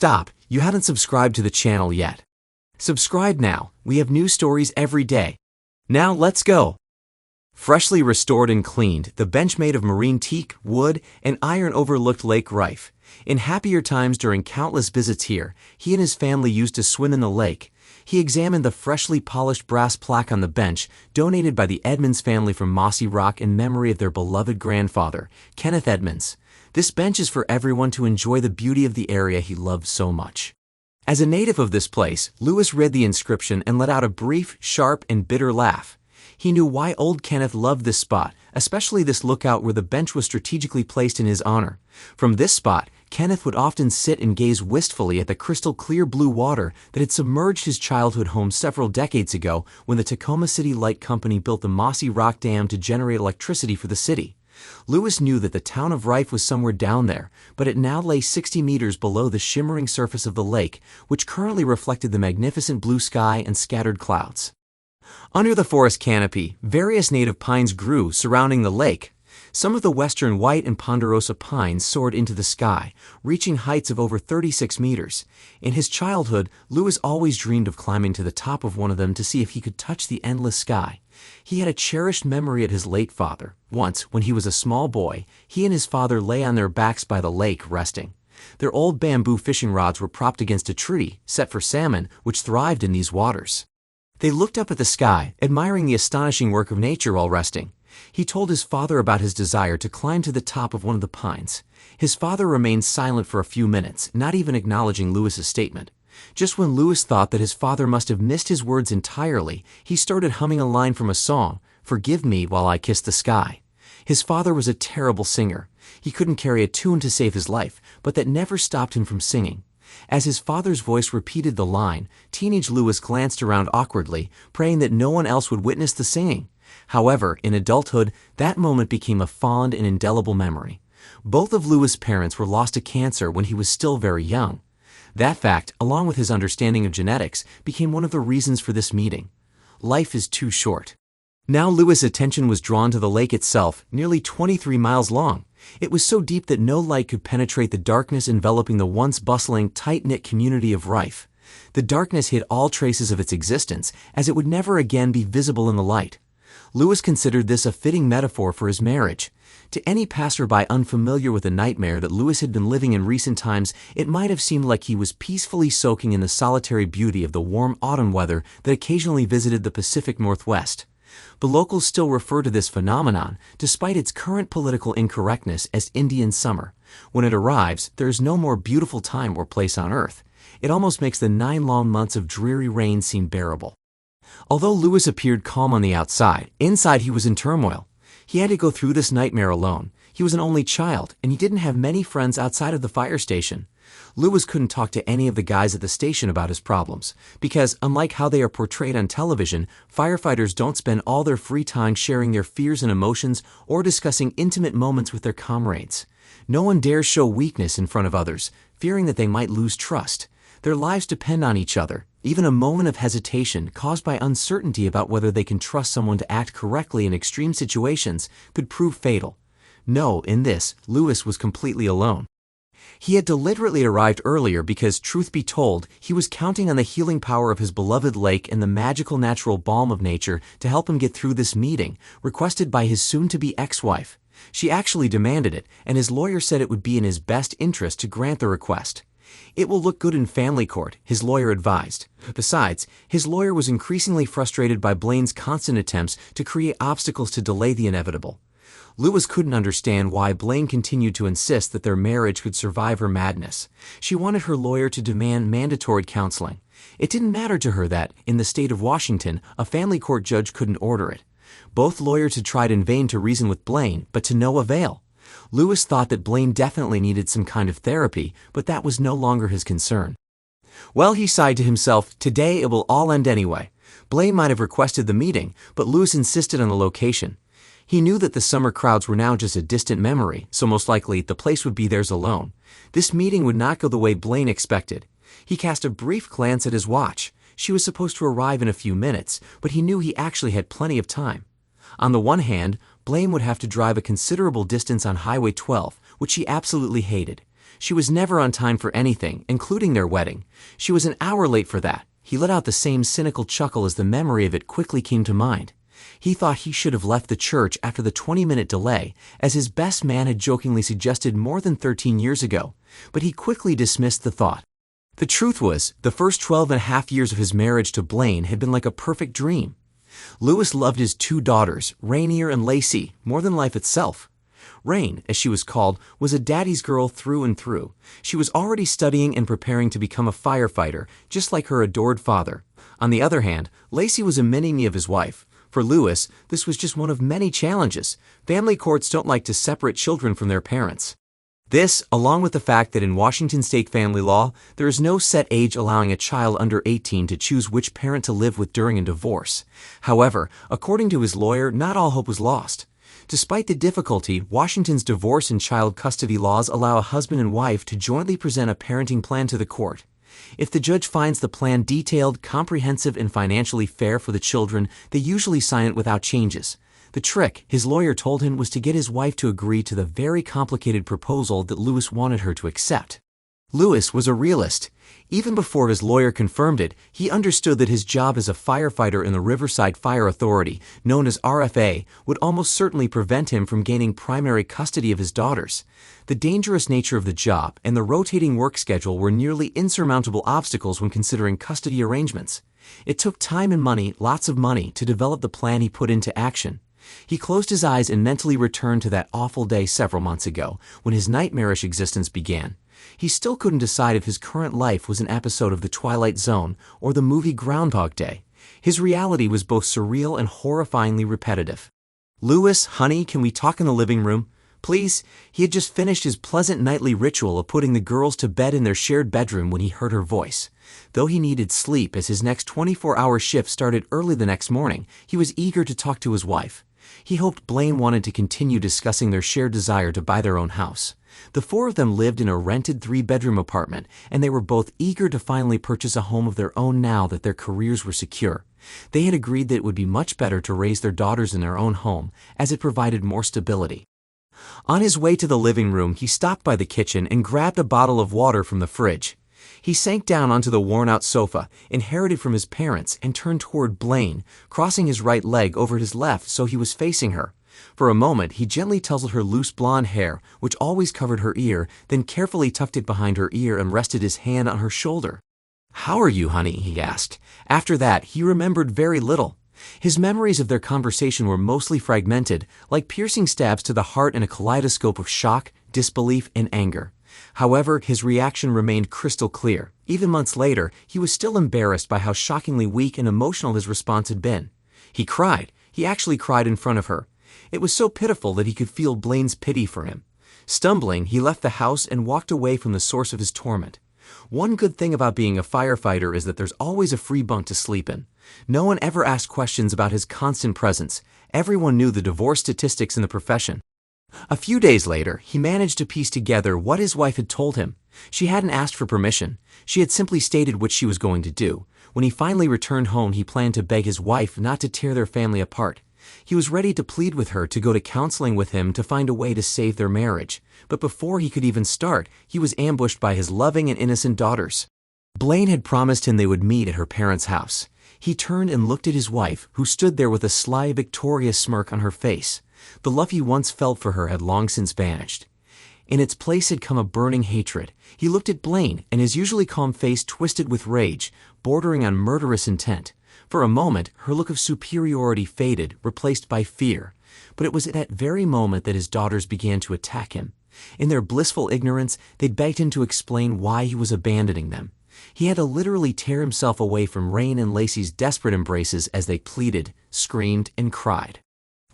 Stop, you haven't subscribed to the channel yet. Subscribe now, we have new stories every day. Now let's go. Freshly restored and cleaned, the bench made of marine teak, wood, and iron overlooked Lake Rife. In happier times during countless visits here, he and his family used to swim in the lake. He examined the freshly polished brass plaque on the bench, donated by the Edmonds family from Mossy Rock in memory of their beloved grandfather, Kenneth Edmonds. This bench is for everyone to enjoy the beauty of the area he loved so much. As a native of this place, Lewis read the inscription and let out a brief, sharp, and bitter laugh. He knew why old Kenneth loved this spot, especially this lookout where the bench was strategically placed in his honor. From this spot, Kenneth would often sit and gaze wistfully at the crystal-clear blue water that had submerged his childhood home several decades ago when the Tacoma City Light Company built the Mossy Rock Dam to generate electricity for the city. Lewis knew that the town of Rife was somewhere down there, but it now lay 60 meters below the shimmering surface of the lake, which currently reflected the magnificent blue sky and scattered clouds. Under the forest canopy, various native pines grew surrounding the lake. Some of the western white and ponderosa pines soared into the sky, reaching heights of over 36 meters. In his childhood, Lewis always dreamed of climbing to the top of one of them to see if he could touch the endless sky. He had a cherished memory of his late father. Once, when he was a small boy, he and his father lay on their backs by the lake, resting. Their old bamboo fishing rods were propped against a tree, set for salmon, which thrived in these waters. They looked up at the sky, admiring the astonishing work of nature while resting. He told his father about his desire to climb to the top of one of the pines. His father remained silent for a few minutes, not even acknowledging Lewis's statement. Just when Lewis thought that his father must have missed his words entirely, he started humming a line from a song, "Forgive me while I kiss the sky." His father was a terrible singer. He couldn't carry a tune to save his life, but that never stopped him from singing. As his father's voice repeated the line, teenage Lewis glanced around awkwardly, praying that no one else would witness the singing. However, in adulthood, that moment became a fond and indelible memory. Both of Lewis' parents were lost to cancer when he was still very young. That fact, along with his understanding of genetics, became one of the reasons for this meeting. Life is too short. Now Lewis' attention was drawn to the lake itself, nearly 23 miles long. It was so deep that no light could penetrate the darkness enveloping the once bustling, tight-knit community of Rife. The darkness hid all traces of its existence, as it would never again be visible in the light. Lewis considered this a fitting metaphor for his marriage. To any passerby unfamiliar with the nightmare that Lewis had been living in recent times, it might have seemed like he was peacefully soaking in the solitary beauty of the warm autumn weather that occasionally visited the Pacific Northwest. But locals still refer to this phenomenon, despite its current political incorrectness, as Indian summer. When it arrives, there is no more beautiful time or place on earth. It almost makes the 9 long months of dreary rain seem bearable. Although Lewis appeared calm on the outside, inside he was in turmoil. He had to go through this nightmare alone. He was an only child, and he didn't have many friends outside of the fire station. Lewis couldn't talk to any of the guys at the station about his problems, because, unlike how they are portrayed on television, firefighters don't spend all their free time sharing their fears and emotions or discussing intimate moments with their comrades. No one dares show weakness in front of others, fearing that they might lose trust. Their lives depend on each other. Even a moment of hesitation caused by uncertainty about whether they can trust someone to act correctly in extreme situations could prove fatal. No, in this, Lewis was completely alone. He had deliberately arrived earlier because, truth be told, he was counting on the healing power of his beloved lake and the magical natural balm of nature to help him get through this meeting, requested by his soon-to-be ex-wife. She actually demanded it, and his lawyer said it would be in his best interest to grant the request. It will look good in family court, his lawyer advised. Besides, his lawyer was increasingly frustrated by Blaine's constant attempts to create obstacles to delay the inevitable. Lewis couldn't understand why Blaine continued to insist that their marriage could survive her madness. She wanted her lawyer to demand mandatory counseling. It didn't matter to her that, in the state of Washington, a family court judge couldn't order it. Both lawyers had tried in vain to reason with Blaine, but to no avail. Lewis thought that Blaine definitely needed some kind of therapy, but that was no longer his concern. Well, he sighed to himself, today it will all end anyway. Blaine might have requested the meeting, but Lewis insisted on the location. He knew that the summer crowds were now just a distant memory, so most likely the place would be theirs alone. This meeting would not go the way Blaine expected. He cast a brief glance at his watch. She was supposed to arrive in a few minutes, but he knew he actually had plenty of time. On the one hand, Blaine would have to drive a considerable distance on Highway 12, which she absolutely hated. She was never on time for anything, including their wedding. She was an hour late for that. He let out the same cynical chuckle as the memory of it quickly came to mind. He thought he should have left the church after the 20-minute delay, as his best man had jokingly suggested more than 13 years ago, but he quickly dismissed the thought. The truth was, the first 12.5 years of his marriage to Blaine had been like a perfect dream. Lewis loved his 2 daughters, Rainier and Lacey, more than life itself. Rain, as she was called, was a daddy's girl through and through. She was already studying and preparing to become a firefighter, just like her adored father. On the other hand, Lacey was a mini-me of his wife. For Lewis, this was just one of many challenges. Family courts don't like to separate children from their parents. This, along with the fact that in Washington state family law, there is no set age allowing a child under 18 to choose which parent to live with during a divorce. However, according to his lawyer, not all hope was lost. Despite the difficulty, Washington's divorce and child custody laws allow a husband and wife to jointly present a parenting plan to the court. If the judge finds the plan detailed, comprehensive, and financially fair for the children, they usually sign it without changes. The trick, his lawyer told him, was to get his wife to agree to the very complicated proposal that Lewis wanted her to accept. Lewis was a realist. Even before his lawyer confirmed it, he understood that his job as a firefighter in the Riverside Fire Authority, known as RFA, would almost certainly prevent him from gaining primary custody of his daughters. The dangerous nature of the job and the rotating work schedule were nearly insurmountable obstacles when considering custody arrangements. It took time and money, lots of money, to develop the plan he put into action. He closed his eyes and mentally returned to that awful day several months ago, when his nightmarish existence began. He still couldn't decide if his current life was an episode of The Twilight Zone or the movie Groundhog Day. His reality was both surreal and horrifyingly repetitive. "Lewis, honey, can we talk in the living room? Please?" He had just finished his pleasant nightly ritual of putting the girls to bed in their shared bedroom when he heard her voice. Though he needed sleep as his next 24-hour shift started early the next morning, he was eager to talk to his wife. He hoped Blaine wanted to continue discussing their shared desire to buy their own house. The 4 of them lived in a rented 3-bedroom apartment, and they were both eager to finally purchase a home of their own now that their careers were secure. They had agreed that it would be much better to raise their daughters in their own home, as it provided more stability. On his way to the living room, he stopped by the kitchen and grabbed a bottle of water from the fridge. He sank down onto the worn-out sofa, inherited from his parents, and turned toward Blaine, crossing his right leg over his left so he was facing her. For a moment, he gently tousled her loose blonde hair, which always covered her ear, then carefully tucked it behind her ear and rested his hand on her shoulder. "How are you, honey?" he asked. After that, he remembered very little. His memories of their conversation were mostly fragmented, like piercing stabs to the heart in a kaleidoscope of shock, disbelief, and anger. However, his reaction remained crystal clear. Even months later, he was still embarrassed by how shockingly weak and emotional his response had been. He cried. He actually cried in front of her. It was so pitiful that he could feel Blaine's pity for him. Stumbling, he left the house and walked away from the source of his torment. One good thing about being a firefighter is that there's always a free bunk to sleep in. No one ever asked questions about his constant presence. Everyone knew the divorce statistics in the profession. A few days later, he managed to piece together what his wife had told him. She hadn't asked for permission. She had simply stated what she was going to do. When he finally returned home, he planned to beg his wife not to tear their family apart. He was ready to plead with her to go to counseling with him to find a way to save their marriage. But before he could even start, he was ambushed by his loving and innocent daughters. Blaine had promised him they would meet at her parents' house. He turned and looked at his wife, who stood there with a sly, victorious smirk on her face. The love he once felt for her had long since vanished. In its place had come a burning hatred. He looked at Blaine, and his usually calm face twisted with rage, bordering on murderous intent. For a moment, her look of superiority faded, replaced by fear. But it was at that very moment that his daughters began to attack him. In their blissful ignorance, they begged him to explain why he was abandoning them. He had to literally tear himself away from Rain and Lacey's desperate embraces as they pleaded, screamed, and cried.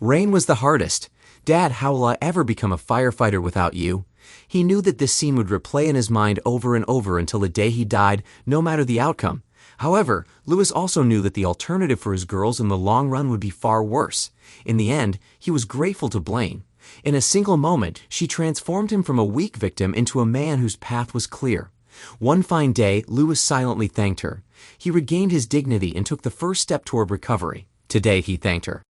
Rain was the hardest. "Dad, how will I ever become a firefighter without you?" He knew that this scene would replay in his mind over and over until the day he died, no matter the outcome. However, Lewis also knew that the alternative for his girls in the long run would be far worse. In the end, he was grateful to Blaine. In a single moment, she transformed him from a weak victim into a man whose path was clear. One fine day, Lewis silently thanked her. He regained his dignity and took the first step toward recovery. Today, he thanked her.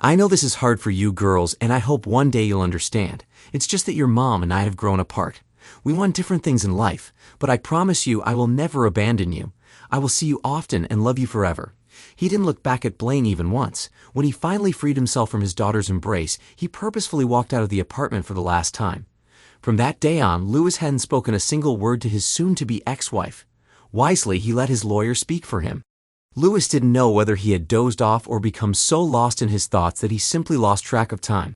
"I know this is hard for you girls, and I hope one day you'll understand. It's just that your mom and I have grown apart. We want different things in life, but I promise you I will never abandon you. I will see you often and love you forever." He didn't look back at Blaine even once. When he finally freed himself from his daughter's embrace, he purposefully walked out of the apartment for the last time. From that day on, Lewis hadn't spoken a single word to his soon-to-be ex-wife. Wisely, he let his lawyer speak for him. Lewis didn't know whether he had dozed off or become so lost in his thoughts that he simply lost track of time.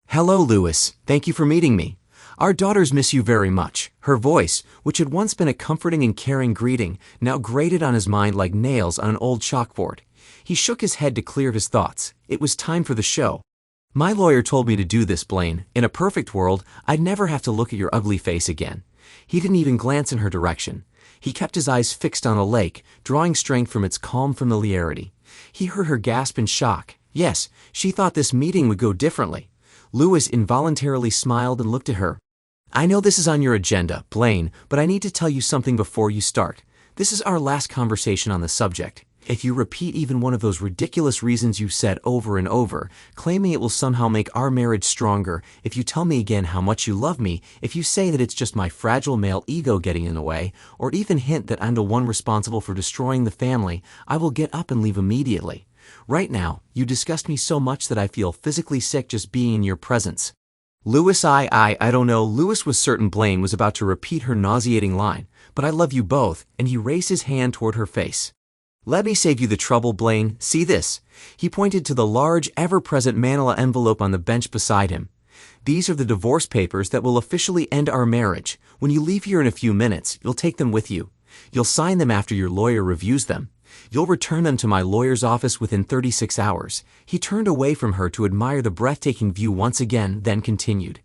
"Hello, Lewis. Thank you for meeting me. Our daughters miss you very much." Her voice, which had once been a comforting and caring greeting, now grated on his mind like nails on an old chalkboard. He shook his head to clear his thoughts. It was time for the show. "My lawyer told me to do this, Blaine. In a perfect world, I'd never have to look at your ugly face again." He didn't even glance in her direction. He kept his eyes fixed on a lake, drawing strength from its calm familiarity. He heard her gasp in shock. Yes, she thought this meeting would go differently. Lewis involuntarily smiled and looked at her. "I know this is on your agenda, Blaine, but I need to tell you something before you start. This is our last conversation on the subject. If you repeat even one of those ridiculous reasons you said over and over, claiming it will somehow make our marriage stronger, if you tell me again how much you love me, if you say that it's just my fragile male ego getting in the way, or even hint that I'm the one responsible for destroying the family, I will get up and leave immediately. Right now, you disgust me so much that I feel physically sick just being in your presence." Lewis, I don't know. Lewis was certain Blaine was about to repeat her nauseating line, "But I love you both," and he raised his hand toward her face. "Let me save you the trouble, Blaine. See this." He pointed to the large, ever-present manila envelope on the bench beside him. "These are the divorce papers that will officially end our marriage. When you leave here in a few minutes, you'll take them with you. You'll sign them after your lawyer reviews them. You'll return them to my lawyer's office within 36 hours. He turned away from her to admire the breathtaking view once again, then continued.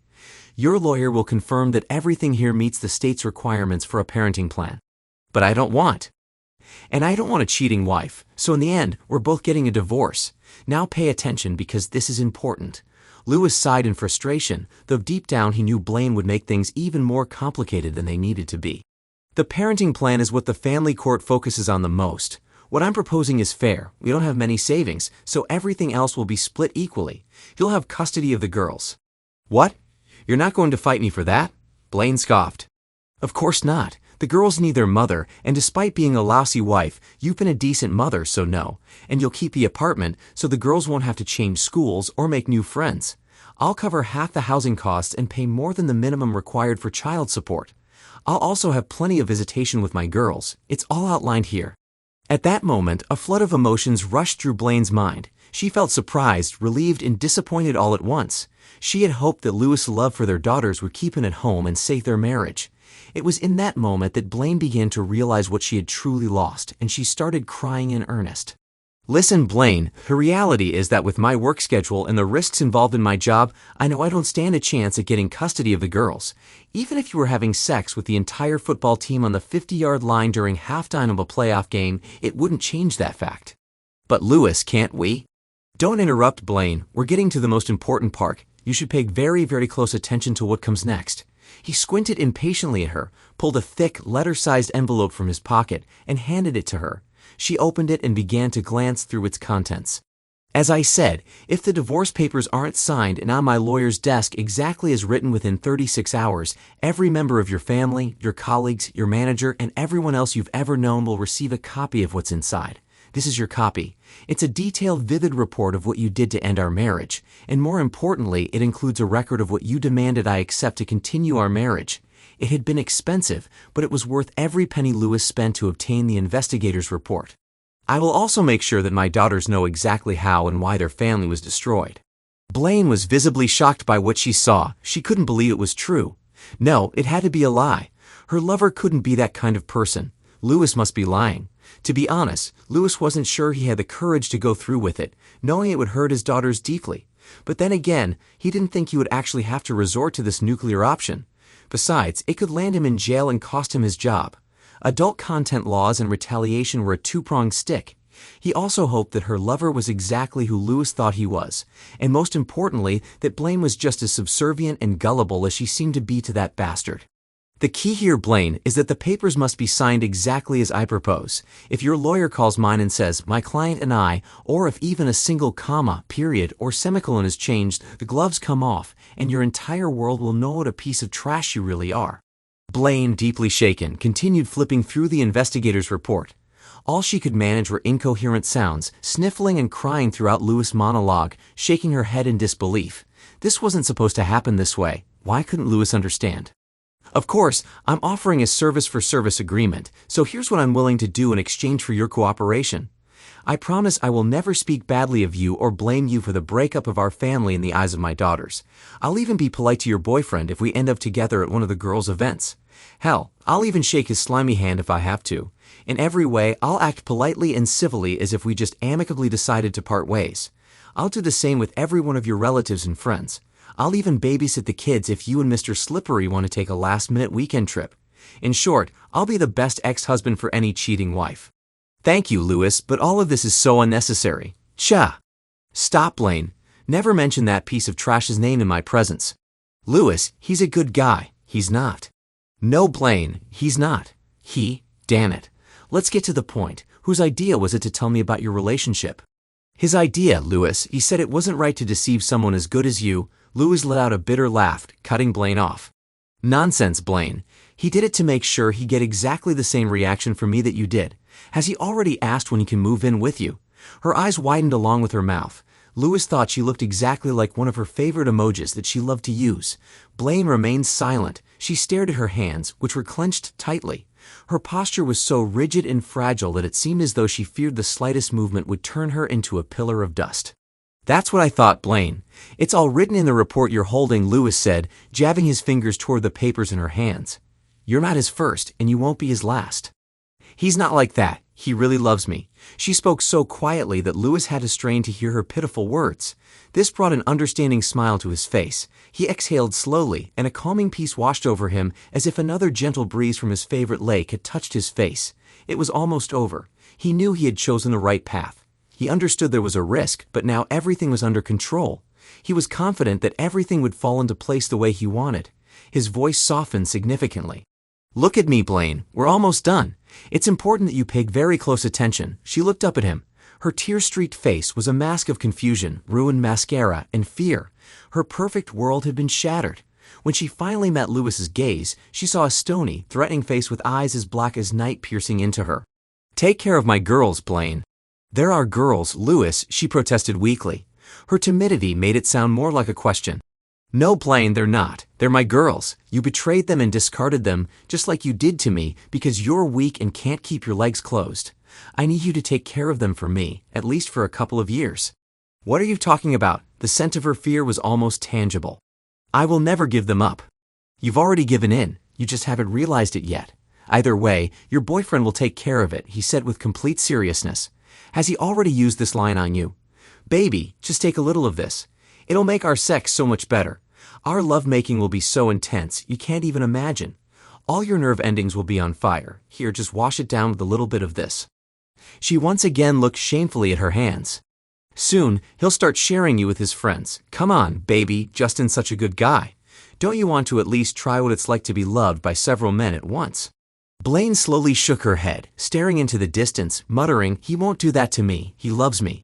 "Your lawyer will confirm that everything here meets the state's requirements for a parenting plan. But I don't want. And I don't want a cheating wife, so in the end, we're both getting a divorce. Now pay attention because this is important." Lewis sighed in frustration, though deep down he knew Blaine would make things even more complicated than they needed to be. "The parenting plan is what the family court focuses on the most. What I'm proposing is fair. We don't have many savings, so everything else will be split equally. You'll have custody of the girls." "What? You're not going to fight me for that?" Blaine scoffed. "Of course not. The girls need their mother, and despite being a lousy wife, you've been a decent mother, so no. And you'll keep the apartment, so the girls won't have to change schools or make new friends. I'll cover half the housing costs and pay more than the minimum required for child support. I'll also have plenty of visitation with my girls. It's all outlined here." At that moment, a flood of emotions rushed through Blaine's mind. She felt surprised, relieved, and disappointed all at once. She had hoped that Lewis' love for their daughters would keep him at home and save their marriage. It was in that moment that Blaine began to realize what she had truly lost, and she started crying in earnest. "Listen, Blaine, the reality is that with my work schedule and the risks involved in my job, I know I don't stand a chance at getting custody of the girls. Even if you were having sex with the entire football team on the 50-yard line during halftime of a playoff game, it wouldn't change that fact." "But Lewis, can't we?" "Don't interrupt, Blaine. We're getting to the most important part. You should pay very, very close attention to what comes next." He squinted impatiently at her, pulled a thick, letter-sized envelope from his pocket, and handed it to her. She opened it and began to glance through its contents. "As I said, if the divorce papers aren't signed and on my lawyer's desk exactly as written within 36 hours, every member of your family, your colleagues, your manager, and everyone else you've ever known will receive a copy of what's inside. This is your copy. It's a detailed, vivid report of what you did to end our marriage, and more importantly, it includes a record of what you demanded I accept to continue our marriage. It had been expensive, but it was worth every penny Lewis spent to obtain the investigator's report. I will also make sure that my daughters know exactly how and why their family was destroyed." Blaine was visibly shocked by what she saw. She couldn't believe it was true. No, it had to be a lie. Her lover couldn't be that kind of person. Lewis must be lying. To be honest, Lewis wasn't sure he had the courage to go through with it, knowing it would hurt his daughters deeply. But then again, he didn't think he would actually have to resort to this nuclear option. Besides, it could land him in jail and cost him his job. Adult content laws and retaliation were a two-pronged stick. He also hoped that her lover was exactly who Lewis thought he was, and most importantly, that Blaine was just as subservient and gullible as she seemed to be to that bastard. The key here, Blaine, is that the papers must be signed exactly as I propose. If your lawyer calls mine and says, "my client and I," or if even a single comma, period, or semicolon is changed, the gloves come off, and your entire world will know what a piece of trash you really are. Blaine, deeply shaken, continued flipping through the investigator's report. All she could manage were incoherent sounds, sniffling and crying throughout Lewis' monologue, shaking her head in disbelief. This wasn't supposed to happen this way. Why couldn't Lewis understand? Of course, I'm offering a service-for-service agreement, so here's what I'm willing to do in exchange for your cooperation. I promise I will never speak badly of you or blame you for the breakup of our family in the eyes of my daughters. I'll even be polite to your boyfriend if we end up together at one of the girls' events. Hell, I'll even shake his slimy hand if I have to. In every way, I'll act politely and civilly as if we just amicably decided to part ways. I'll do the same with every one of your relatives and friends. I'll even babysit the kids if you and Mr. Slippery want to take a last-minute weekend trip. In short, I'll be the best ex-husband for any cheating wife. Thank you, Lewis, but all of this is so unnecessary. Cha! Stop, Blaine. Never mention that piece of trash's name in my presence. Lewis, he's a good guy. He's not. No, Blaine, he's not. Damn it. Let's get to the point. Whose idea was it to tell me about your relationship? His idea, Lewis. He said it wasn't right to deceive someone as good as you. Lewis let out a bitter laugh, cutting Blaine off. Nonsense, Blaine. He did it to make sure he'd get exactly the same reaction from me that you did. Has he already asked when he can move in with you? Her eyes widened along with her mouth. Lewis thought she looked exactly like one of her favorite emojis that she loved to use. Blaine remained silent. She stared at her hands, which were clenched tightly. Her posture was so rigid and fragile that it seemed as though she feared the slightest movement would turn her into a pillar of dust. That's what I thought, Blaine. It's all written in the report you're holding, Lewis said, jabbing his fingers toward the papers in her hands. You're not his first, and you won't be his last. He's not like that. He really loves me. She spoke so quietly that Lewis had to strain to hear her pitiful words. This brought an understanding smile to his face. He exhaled slowly, and a calming peace washed over him as if another gentle breeze from his favorite lake had touched his face. It was almost over. He knew he had chosen the right path. He understood there was a risk, but now everything was under control. He was confident that everything would fall into place the way he wanted. His voice softened significantly. Look at me, Blaine. We're almost done. It's important that you pay very close attention. She looked up at him. Her tear-streaked face was a mask of confusion, ruined mascara, and fear. Her perfect world had been shattered. When she finally met Lewis's gaze, she saw a stony, threatening face with eyes as black as night piercing into her. Take care of my girls, Blaine. There are girls, Lewis, she protested weakly. Her timidity made it sound more like a question. No, Blaine, they're not. They're my girls. You betrayed them and discarded them, just like you did to me, because you're weak and can't keep your legs closed. I need you to take care of them for me, at least for a couple of years. What are you talking about? The scent of her fear was almost tangible. I will never give them up. You've already given in. You just haven't realized it yet. Either way, your boyfriend will take care of it, he said with complete seriousness. Has he already used this line on you? Baby, just take a little of this. It'll make our sex so much better. Our lovemaking will be so intense, you can't even imagine. All your nerve endings will be on fire. Here, just wash it down with a little bit of this. She once again looked shamefully at her hands. Soon, he'll start sharing you with his friends. Come on, baby, Justin's such a good guy. Don't you want to at least try what it's like to be loved by several men at once? Blaine slowly shook her head, staring into the distance, muttering, he won't do that to me, he loves me.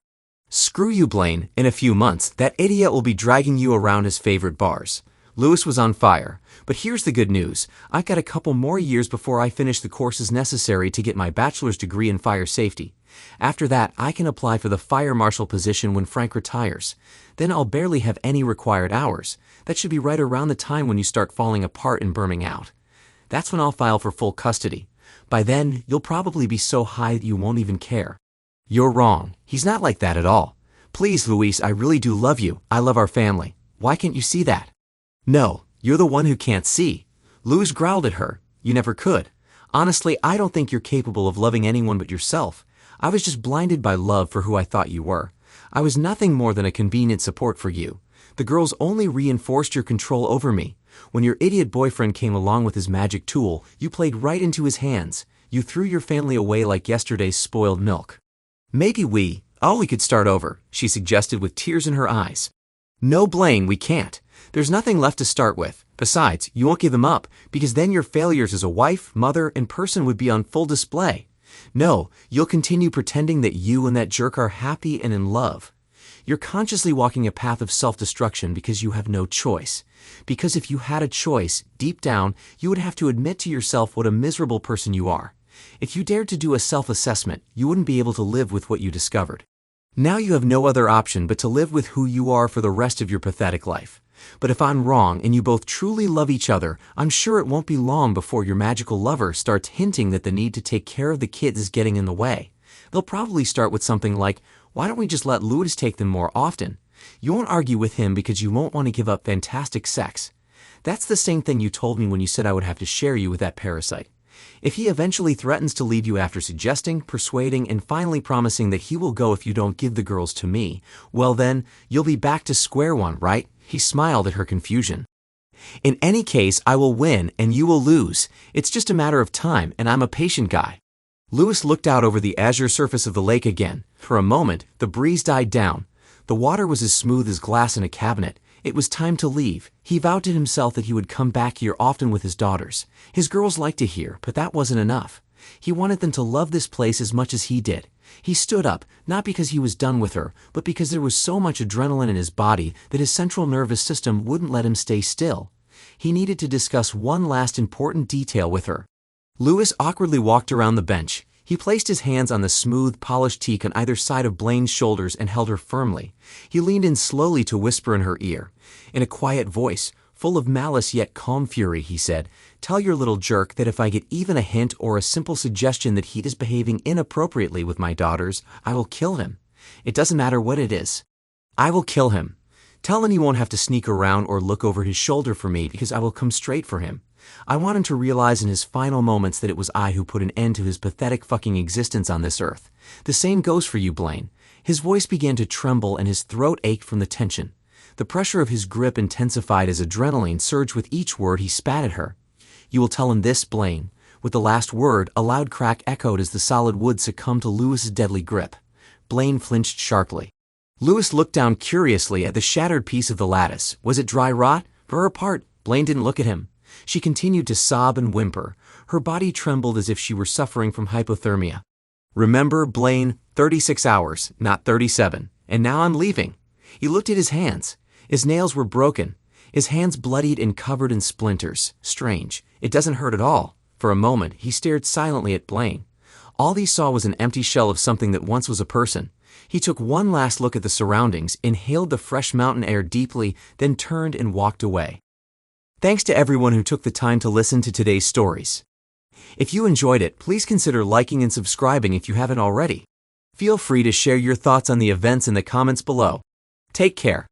Screw you, Blaine. In a few months, that idiot will be dragging you around his favorite bars. Lewis was on fire. But here's the good news. I've got a couple more years before I finish the courses necessary to get my bachelor's degree in fire safety. After that, I can apply for the fire marshal position when Frank retires. Then I'll barely have any required hours. That should be right around the time when you start falling apart and burning out. That's when I'll file for full custody. By then, you'll probably be so high that you won't even care. You're wrong. He's not like that at all. Please, Luis, I really do love you. I love our family. Why can't you see that? No, you're the one who can't see. Luz growled at her. You never could. Honestly, I don't think you're capable of loving anyone but yourself. I was just blinded by love for who I thought you were. I was nothing more than a convenient support for you. The girls only reinforced your control over me. When your idiot boyfriend came along with his magic tool, you played right into his hands. You threw your family away like yesterday's spoiled milk. Maybe we could start over, she suggested with tears in her eyes. No, Blaine, we can't. There's nothing left to start with. Besides, you won't give them up, because then your failures as a wife, mother, and person would be on full display. No, you'll continue pretending that you and that jerk are happy and in love. You're consciously walking a path of self-destruction because you have no choice. Because if you had a choice, deep down, you would have to admit to yourself what a miserable person you are. If you dared to do a self-assessment, you wouldn't be able to live with what you discovered. Now you have no other option but to live with who you are for the rest of your pathetic life. But if I'm wrong and you both truly love each other, I'm sure it won't be long before your magical lover starts hinting that the need to take care of the kids is getting in the way. They'll probably start with something like, "Why don't we just let Louis take them more often?" You won't argue with him because you won't want to give up fantastic sex. That's the same thing you told me when you said I would have to share you with that parasite. If he eventually threatens to leave you after suggesting, persuading, and finally promising that he will go if you don't give the girls to me, well then, you'll be back to square one, right? He smiled at her confusion. In any case, I will win and you will lose. It's just a matter of time, and I'm a patient guy. Louis looked out over the azure surface of the lake again. For a moment, the breeze died down. The water was as smooth as glass in a cabinet. It was time to leave. He vowed to himself that he would come back here often with his daughters. His girls liked to hear, but that wasn't enough. He wanted them to love this place as much as he did. He stood up, not because he was done with her, but because there was so much adrenaline in his body that his central nervous system wouldn't let him stay still. He needed to discuss one last important detail with her. Louis awkwardly walked around the bench. He placed his hands on the smooth, polished teak on either side of Blaine's shoulders and held her firmly. He leaned in slowly to whisper in her ear. In a quiet voice, full of malice yet calm fury, he said, "Tell your little jerk that if I get even a hint or a simple suggestion that he is behaving inappropriately with my daughters, I will kill him. It doesn't matter what it is. I will kill him. Tell him he won't have to sneak around or look over his shoulder for me because I will come straight for him. I want him to realize in his final moments that it was I who put an end to his pathetic fucking existence on this earth. The same goes for you, Blaine." His voice began to tremble and his throat ached from the tension. The pressure of his grip intensified as adrenaline surged with each word he spat at her. "You will tell him this, Blaine." With the last word, a loud crack echoed as the solid wood succumbed to Louis's deadly grip. Blaine flinched sharply. Louis looked down curiously at the shattered piece of the lattice. Was it dry rot? For her part, Blaine didn't look at him. She continued to sob and whimper. Her body trembled as if she were suffering from hypothermia. "Remember, Blaine, 36 hours, not 37. And now I'm leaving." He looked at his hands. His nails were broken. His hands bloodied and covered in splinters. Strange. It doesn't hurt at all. For a moment, he stared silently at Blaine. All he saw was an empty shell of something that once was a person. He took one last look at the surroundings, inhaled the fresh mountain air deeply, then turned and walked away. Thanks to everyone who took the time to listen to today's stories. If you enjoyed it, please consider liking and subscribing if you haven't already. Feel free to share your thoughts on the events in the comments below. Take care.